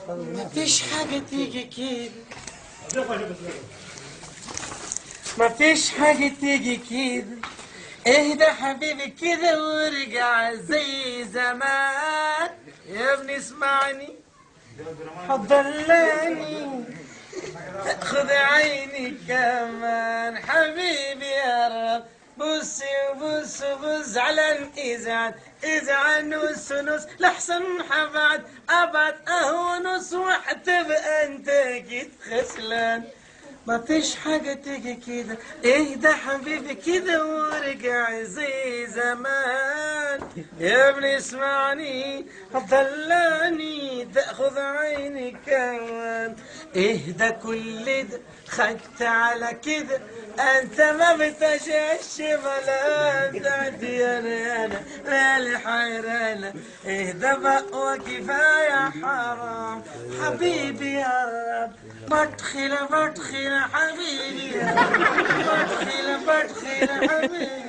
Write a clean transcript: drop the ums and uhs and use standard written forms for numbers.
مفيش حاجة تيجي كده، مفيش حاجة تيجي كده. اهدى حبيبي كده وارجع زي زمان. يا ابني اسمعني حضرلاني، خذ عيني كمان حبيبي يا رب. بص بص بص زعلان ازعل ازعل نص نص لحسن حبعد ابعد اهو نص وحتبقى انت جيت خسلان. ما فيش حاجة تيجي كده، اهدى حبيبي كده وارجع زي زمان. يا ابني اسمعني ضلاني تاخذ عيني كمان. اهدى كل ده خدت على كده، انت ما بتشش بلا بتاعتي انا ليالي حيرانة. اهدى بقى وكفاية حرام حبيبي يا رب. بدخل بدخل حبيبي يا رب، بدخل بدخل حبيبي.